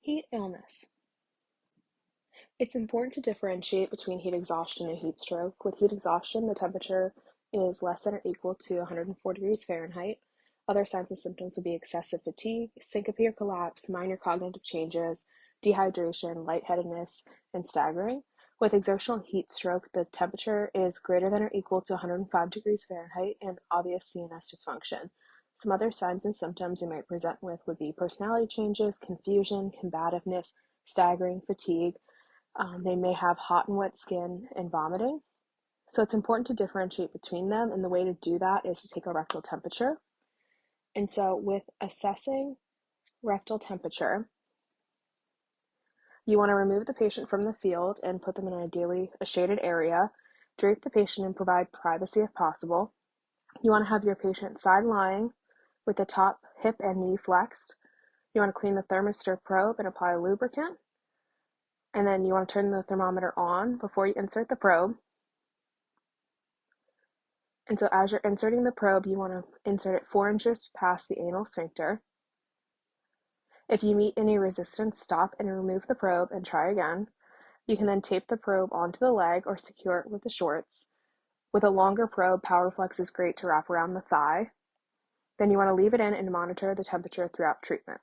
Heat illness. It's important to differentiate between heat exhaustion and heat stroke. With heat exhaustion, the temperature is less than or equal to 104 degrees Fahrenheit. Other signs and symptoms would be excessive fatigue, syncope or collapse, minor cognitive changes, dehydration, lightheadedness, and staggering. With exertional heat stroke, the temperature is greater than or equal to 105 degrees Fahrenheit and obvious CNS dysfunction. Some other signs and symptoms they might present with would be personality changes, confusion, combativeness, staggering, fatigue. They may have hot and wet skin and vomiting. So it's important to differentiate between them, and the way to do that is to take a rectal temperature. And so with assessing rectal temperature, you want to remove the patient from the field and put them in ideally a shaded area, drape the patient and provide privacy if possible. You want to have your patient side lying with the top hip and knee flexed. You want to clean the thermistor probe and apply lubricant. And then you want to turn the thermometer on before you insert the probe. And so as you're inserting the probe, you want to insert it 4 inches past the anal sphincter. If you meet any resistance, stop and remove the probe and try again. You can then tape the probe onto the leg or secure it with the shorts. With a longer probe, PowerFlex is great to wrap around the thigh. Then you want to leave it in and monitor the temperature throughout treatment.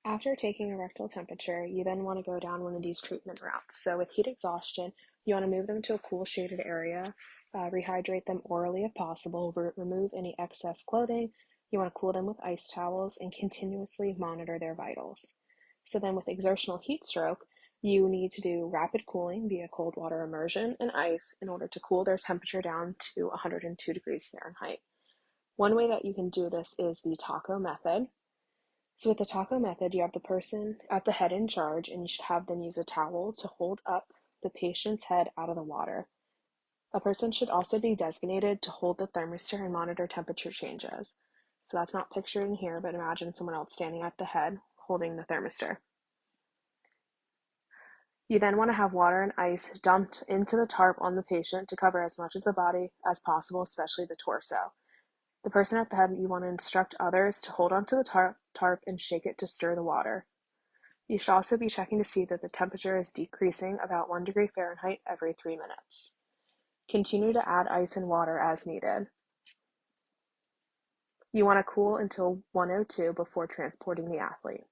After taking a rectal temperature, you then want to go down one of these treatment routes. So with heat exhaustion, you want to move them to a cool shaded area, rehydrate them orally if possible, remove any excess clothing. You want to cool them with ice towels and continuously monitor their vitals. So then with exertional heat stroke, you need to do rapid cooling via cold water immersion and ice in order to cool their temperature down to 102 degrees Fahrenheit. One way that you can do this is the taco method. So with the taco method, you have the person at the head in charge, and you should have them use a towel to hold up the patient's head out of the water. A person should also be designated to hold the thermistor and monitor temperature changes. So that's not pictured in here, but imagine someone else standing at the head holding the thermistor. You then want to have water and ice dumped into the tarp on the patient to cover as much of the body as possible, especially the torso. The person at the head, you want to instruct others to hold onto the tarp and shake it to stir the water. You should also be checking to see that the temperature is decreasing about 1 degree Fahrenheit every 3 minutes. Continue to add ice and water as needed. You want to cool until 102 before transporting the athlete.